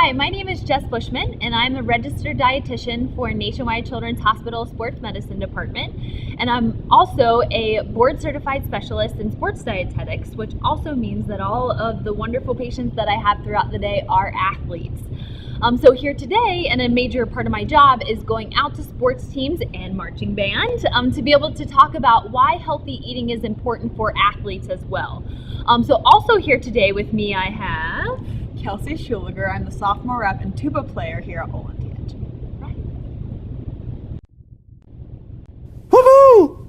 Hi, my name is Jess Bushman, and I'm a registered dietitian for Nationwide Children's Hospital Sports Medicine Department. And I'm also a board-certified specialist in sports dietetics, which also means that all of the wonderful patients that I have throughout the day are athletes. So here today, and a major part of my job is going out to sports teams and marching band to be able to talk about why healthy eating is important for athletes as well. So also here today with me I have Kelsey Schuliger. I'm the sophomore rep and tuba player here at Olympiad. Right. Woohoo!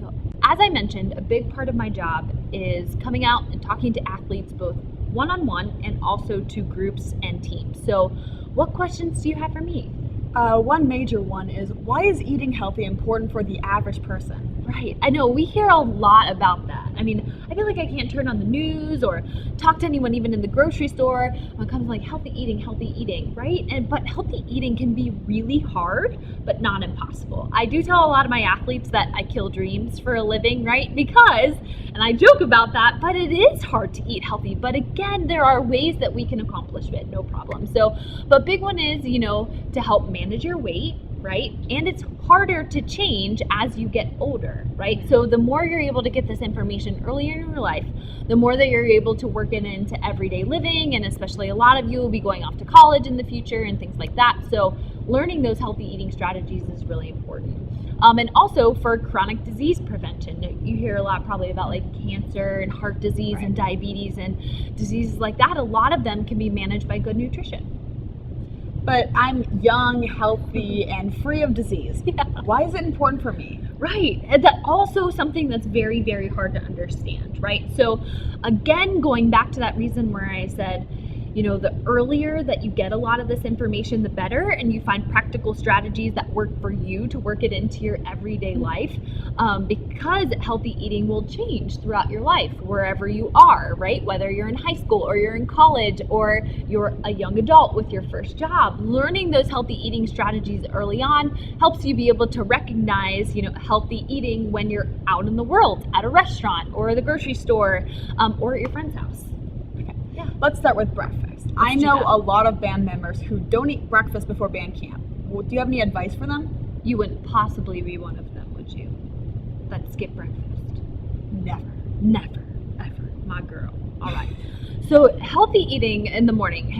So, as I mentioned, a big part of my job is coming out and talking to athletes both one-on-one and also to groups and teams. So what questions do you have for me? One major one is, why is eating healthy important for the average person? Right. I know we hear a lot about that. I mean, I feel like I can't turn on the news or talk to anyone even in the grocery store when it comes to like healthy eating, right? But healthy eating can be really hard, but not impossible. I do tell a lot of my athletes that I kill dreams for a living, right? Because, and I joke about that, but it is hard to eat healthy. But again, there are ways that we can accomplish it, no problem. So, but big one is, to help manage your weight, right? And it's harder to change as you get older, right? So the more you're able to get this information earlier in your life, the more that you're able to work it into everyday living, and especially a lot of you will be going off to college in the future and things like that. So learning those healthy eating strategies is really important. And also for chronic disease prevention. You hear a lot probably about like cancer and heart disease, right, and diabetes and diseases like that. A lot of them can be managed by good nutrition. But I'm young, healthy, and free of disease. Yeah. Why is it important for me? Right. And that's also something that's very, very hard to understand, right? So again, going back to that reason where I said, the earlier that you get a lot of this information, the better, and you find practical strategies that work for you to work it into your everyday life, because healthy eating will change throughout your life, wherever you are, right? Whether you're in high school or you're in college or you're a young adult with your first job, learning those healthy eating strategies early on helps you be able to recognize, healthy eating when you're out in the world, at a restaurant or the grocery store, or at your friend's house. Yeah. Let's start with breakfast. I know a lot of band members who don't eat breakfast before band camp. Do you have any advice for them? You wouldn't possibly be one of them, would you? That skip breakfast? Never, ever, my girl. All right. So healthy eating in the morning,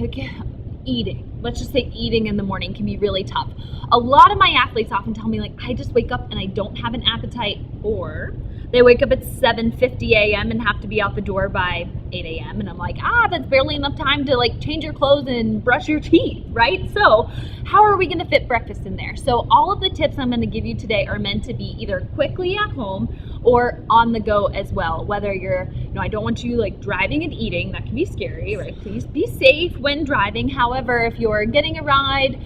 let's just say eating in the morning can be really tough. A lot of my athletes often tell me, I just wake up and I don't have an appetite, or they wake up at 7:50 a.m. and have to be out the door by 8 a.m. And I'm like, that's barely enough time to change your clothes and brush your teeth, right? So how are we going to fit breakfast in there? So all of the tips I'm going to give you today are meant to be either quickly at home or on the go as well. Whether you're, I don't want you driving and eating, that can be scary, right? Please be safe when driving. However, if you're getting a ride,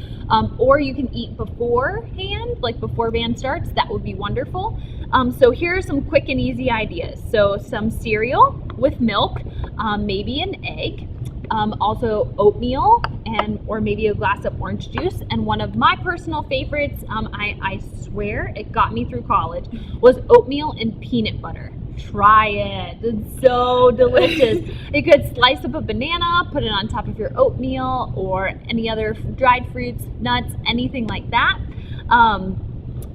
or you can eat beforehand, before band starts, that would be wonderful. So here are some quick and easy ideas. So some cereal with milk, maybe an egg, also oatmeal, or maybe a glass of orange juice. And one of my personal favorites, I swear it got me through college, was oatmeal and peanut butter. Try it. It's so delicious. You could slice up a banana, put it on top of your oatmeal or any other dried fruits, nuts, anything like that.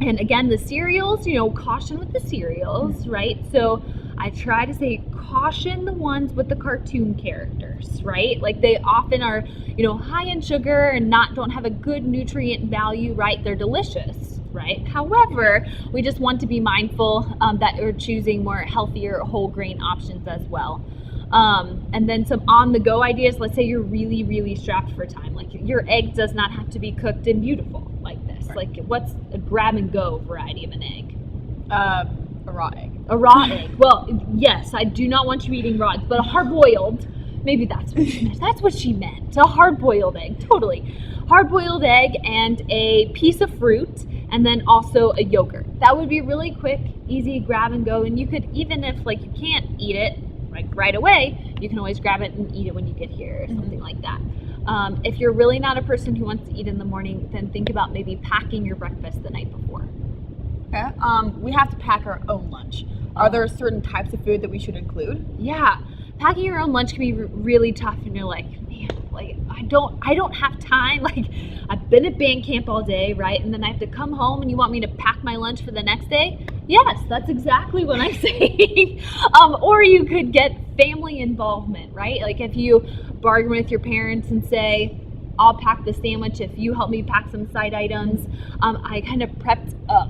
And again, the cereals, caution with the cereals, right? So I try to say caution the ones with the cartoon characters, right? They often are, high in sugar and don't have a good nutrient value, right? They're delicious, right? However, we just want to be mindful that you're choosing more healthier whole grain options as well. And then some on-the-go ideas. Let's say you're really, really strapped for time. Your egg does not have to be cooked and beautiful like this. Right. What's a grab-and-go variety of an egg? A raw egg. A raw egg. Well, yes, I do not want you eating raw eggs, but a hard-boiled, maybe that's what she meant. That's what she meant. A hard-boiled egg, totally. Hard-boiled egg and a piece of fruit, and then also a yogurt. That would be really quick, easy grab and go. And you could, even if you can't eat it right away, you can always grab it and eat it when you get here or something like that. If you're really not a person who wants to eat in the morning, then think about maybe packing your breakfast the night before. Okay. We have to pack our own lunch. Are there certain types of food that we should include? Yeah. Packing your own lunch can be really tough, and you're like, man, like I don't have time. Like I've been at band camp all day, right? And then I have to come home and you want me to pack my lunch for the next day? Yes, that's exactly what I'm saying. Or you could get family involvement, right? Like if you bargain with your parents and say, I'll pack the sandwich if you help me pack some side items. I kind of prepped up.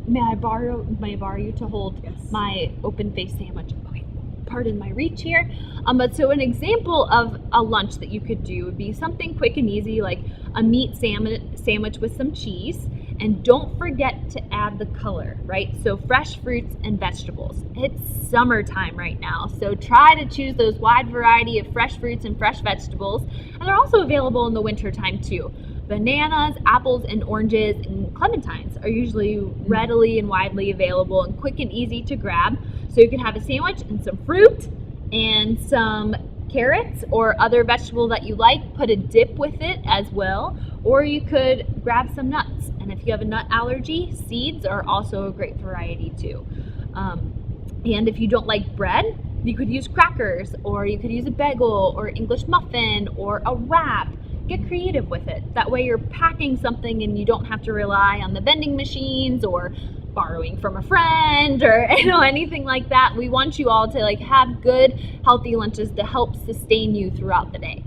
May I borrow you to hold my open face sandwich? Okay, pardon my reach here. But so an example of a lunch that you could do would be something quick and easy, like a meat sandwich with some cheese. And don't forget to add the color, right? So fresh fruits and vegetables. It's summertime right now, so try to choose those wide variety of fresh fruits and fresh vegetables. And they're also available in the winter time too. Bananas, apples, and oranges and clementines are usually readily and widely available and quick and easy to grab. So you can have a sandwich and some fruit and some carrots or other vegetable that you like, put a dip with it as well, or you could grab some nuts. And if you have a nut allergy, seeds are also a great variety too. And if you don't like bread, you could use crackers, or you could use a bagel or English muffin or a wrap. Get creative with it. That way you're packing something and you don't have to rely on the vending machines or borrowing from a friend or anything like that. We want you all to like have good, healthy lunches to help sustain you throughout the day.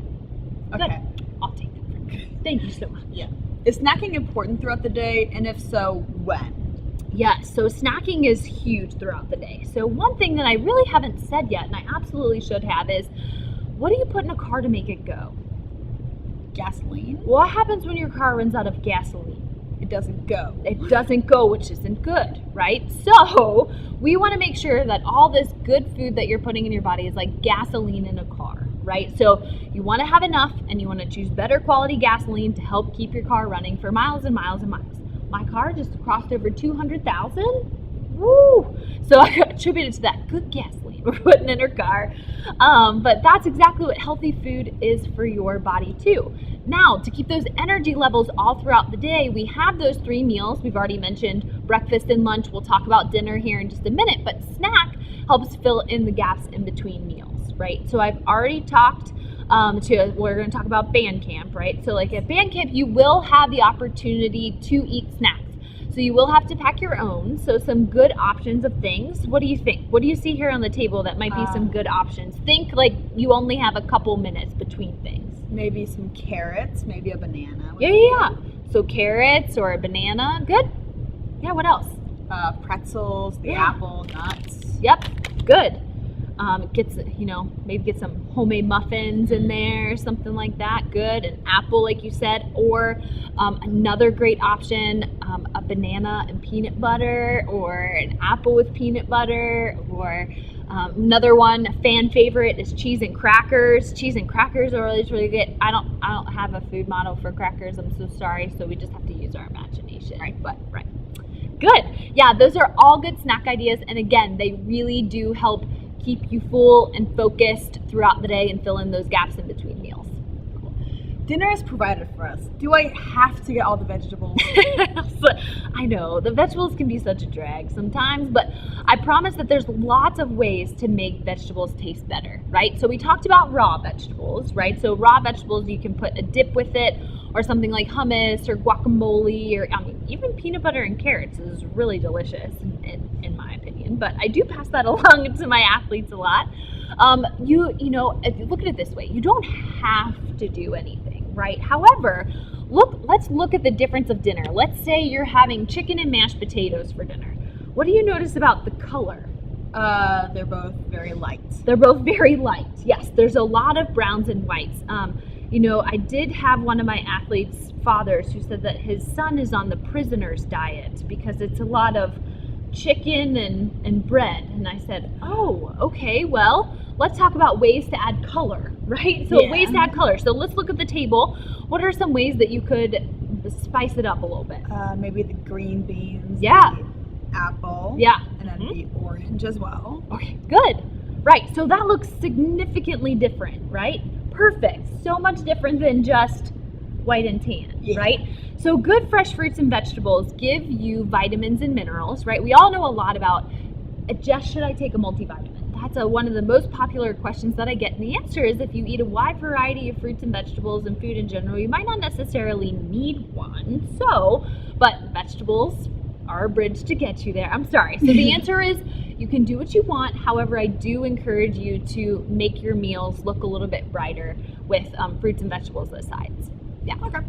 Okay. Good. I'll take that from you. Thank you so much. Yeah. Is snacking important throughout the day, and if so, when? Yes, so snacking is huge throughout the day. So one thing that I really haven't said yet, and I absolutely should have, is what do you put in a car to make it go? Gasoline? What happens when your car runs out of gasoline? It doesn't go. It doesn't go, which isn't good, right? So we want to make sure that all this good food that you're putting in your body is like gasoline in a car, right? So you want to have enough, and you want to choose better quality gasoline to help keep your car running for miles and miles and miles. My car just crossed over 200,000. Woo! So I attribute it to that good gasoline we're putting in our car. But that's exactly what healthy food is for your body too. Now, to keep those energy levels all throughout the day, we have those 3 meals. We've already mentioned breakfast and lunch. We'll talk about dinner here in just a minute, but snack helps fill in the gaps in between meals, right? So I've already talked we're going to talk about band camp, right? So like at band camp, you will have the opportunity to eat snacks. So you will have to pack your own. So some good options of things. What do you think? What do you see here on the table that might be some good options? Think like you only have a couple minutes between things. Maybe some carrots, maybe a banana. Yeah. So carrots or a banana, good. Yeah, what else? Pretzels, the apple, nuts. Yep, good. Maybe get some homemade muffins in there, something like that. Good. An apple, like you said, or another great option, a banana and peanut butter, or an apple with peanut butter, or another one, a fan favorite is cheese and crackers. Cheese and crackers are really good. I don't have a food model for crackers. I'm so sorry. So we just have to use our imagination. Right. But right. Good. Yeah, those are all good snack ideas. And again, they really do help keep you full and focused throughout the day and fill in those gaps in between meals. Cool. Dinner is provided for us. Do I have to get all the vegetables? I know, the vegetables can be such a drag sometimes, but I promise that there's lots of ways to make vegetables taste better, right? So we talked about raw vegetables, right? So raw vegetables, you can put a dip with it, or something like hummus or guacamole, or even peanut butter and carrots is really delicious in my opinion. But I do pass that along to my athletes a lot. If you look at it this way, you don't have to do anything, right? However, let's look at the difference of dinner. Let's say you're having chicken and mashed potatoes for dinner. What do you notice about the color? They're both very light. They're both very light. Yes, there's a lot of browns and whites. I did have one of my athletes' fathers who said that his son is on the prisoner's diet because it's a lot of chicken and bread. And I said, oh, okay, well, let's talk about ways to add color, right? So ways to add color. So let's look at the table. What are some ways that you could spice it up a little bit? Maybe the green beans. Yeah. The apple. Yeah. And then the orange as well. Okay, good. Right, so that looks significantly different, right? Perfect. So much different than just white and tan, right? So good fresh fruits and vegetables give you vitamins and minerals, right? We all know a lot about, should I take a multivitamin? that's one of the most popular questions that I get. And the answer is if you eat a wide variety of fruits and vegetables and food in general, you might not necessarily need one. But vegetables are a bridge to get you there. I'm sorry. So the answer is you can do what you want. However, I do encourage you to make your meals look a little bit brighter with fruits and vegetables as sides. Yeah. Okay.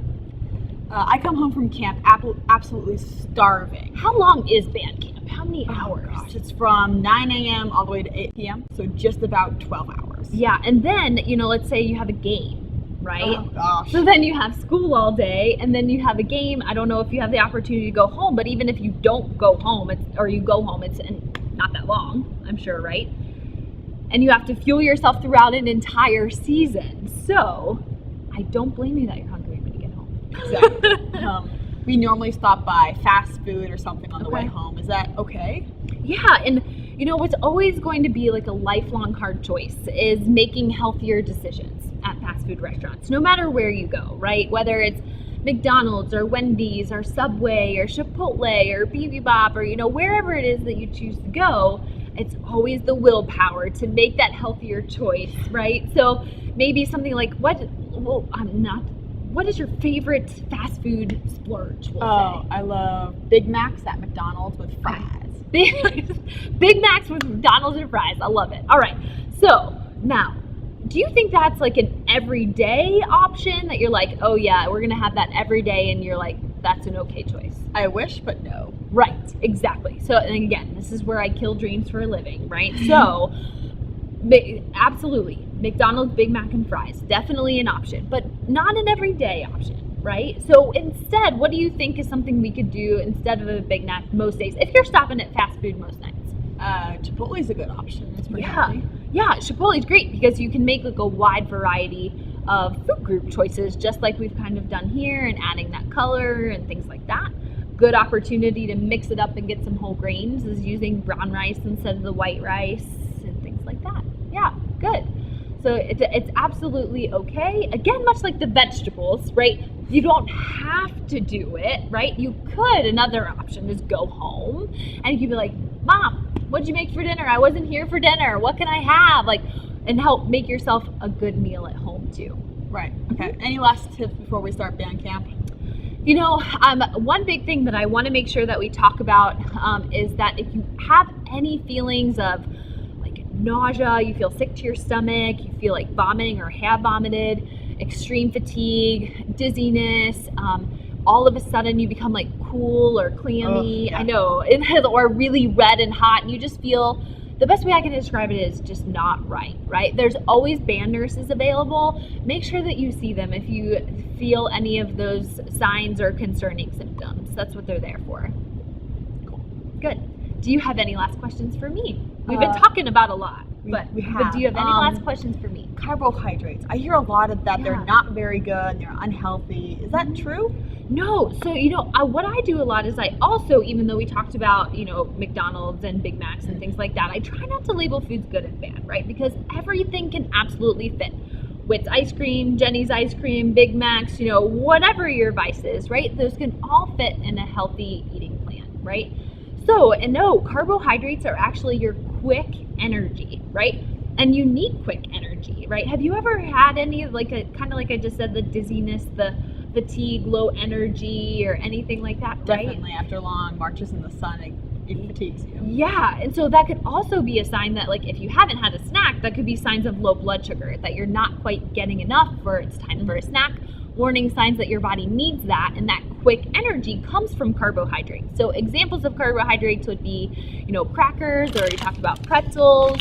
I come home from camp absolutely starving. How long is band camp? How many hours? Gosh, it's from 9 a.m. all the way to 8 p.m. So just about 12 hours. Yeah, and then, let's say you have a game, right? Oh gosh. So then you have school all day, and then you have a game. I don't know if you have the opportunity to go home, but even if you don't go home, you go home, it's not that long, I'm sure, right? And you have to fuel yourself throughout an entire season. So I don't blame you that you're hungry when you get home. Exactly. We normally stop by fast food or something on the way home. Is that okay? Yeah, and what's always going to be like a lifelong hard choice is making healthier decisions at fast food restaurants, no matter where you go, right? Whether it's McDonald's or Wendy's or Subway or Chipotle or BB-Bop or, wherever it is that you choose to go, it's always the willpower to make that healthier choice, right? So maybe something like, what is your favorite fast food splurge? I love Big Macs at McDonald's with fries. Big Macs with McDonald's and fries. I love it. All right. So now, do you think that's like an everyday option that you're like, oh yeah, we're going to have that every day, and you're like, that's an okay choice? I wish, but no. Right. Exactly. So, and again, this is where I kill dreams for a living, right? So, absolutely. McDonald's, Big Mac, and fries, definitely an option, but not an everyday option, right? So instead, what do you think is something we could do instead of a Big Mac most days, if you're stopping at fast food most nights? Chipotle's a good option. It's pretty healthy. Yeah, Chipotle's great because you can make like a wide variety of food group choices, just like we've kind of done here, and adding that color and things like that. Good opportunity to mix it up and get some whole grains is using brown rice instead of the white rice and things like that. Yeah, good. So it's absolutely okay. Again, much like the vegetables, right? You don't have to do it, right? You could. Another option is go home and you could be like, Mom, what'd you make for dinner? I wasn't here for dinner. What can I have? And help make yourself a good meal at home too. Right. Okay. Any last tips before we start band camp? One big thing that I want to make sure that we talk about is that if you have any feelings of nausea, you feel sick to your stomach, you feel like vomiting or have vomited, extreme fatigue, dizziness, all of a sudden you become like cool or clammy, I know, or really red and hot, and you just feel, the best way I can describe it is just not right? There's always band nurses available. Make sure that you see them if you feel any of those signs or concerning symptoms. That's what they're there for. Cool. Good. Do you have any last questions for me? We've been talking about a lot, but do you have any last questions for me? Carbohydrates. I hear a lot of that. They're not very good. They're unhealthy. Is that true? No. So, what I do a lot is I also, even though we talked about, McDonald's and Big Macs and things like that, I try not to label foods good and bad, right? Because everything can absolutely fit. Witt's ice cream, Jenny's ice cream, Big Macs, whatever your vice is, right? Those can all fit in a healthy eating plan, right? So, and no, carbohydrates are actually your quick energy, right? And you need quick energy, right? Have you ever had any kind of like I just said, the dizziness, the fatigue, low energy, or anything like that, right? Definitely. After long marches in the sun, it fatigues you. Yeah, and so that could also be a sign that, like, if you haven't had a snack, that could be signs of low blood sugar, that you're not quite getting enough, or it's time for a snack. Warning signs that your body needs that, and that quick energy comes from carbohydrates. So examples of carbohydrates would be, crackers, or you talked about pretzels,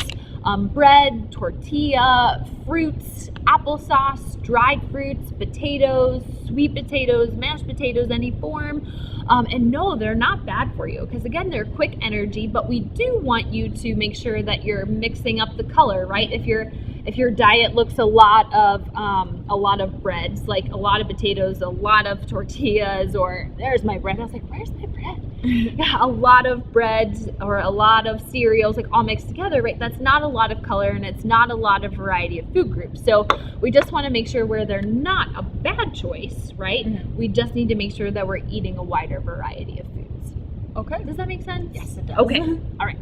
bread, tortilla, fruits, applesauce, dried fruits, potatoes, sweet potatoes, mashed potatoes, any form. And no, they're not bad for you because, again, they're quick energy, but we do want you to make sure that you're mixing up the color, right? If your diet looks a lot of breads, like a lot of potatoes, a lot of tortillas, or there's my bread. I was like, where's my bread? Yeah, a lot of breads or a lot of cereals, like all mixed together, right? That's not a lot of color, and it's not a lot of variety of food groups. So we just want to make sure where they're not a bad choice, right? Mm-hmm. We just need to make sure that we're eating a wider variety of foods. Okay. Does that make sense? Yes, it does. Okay. All right.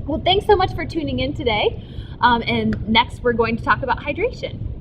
Well, thanks so much for tuning in today. And next we're going to talk about hydration.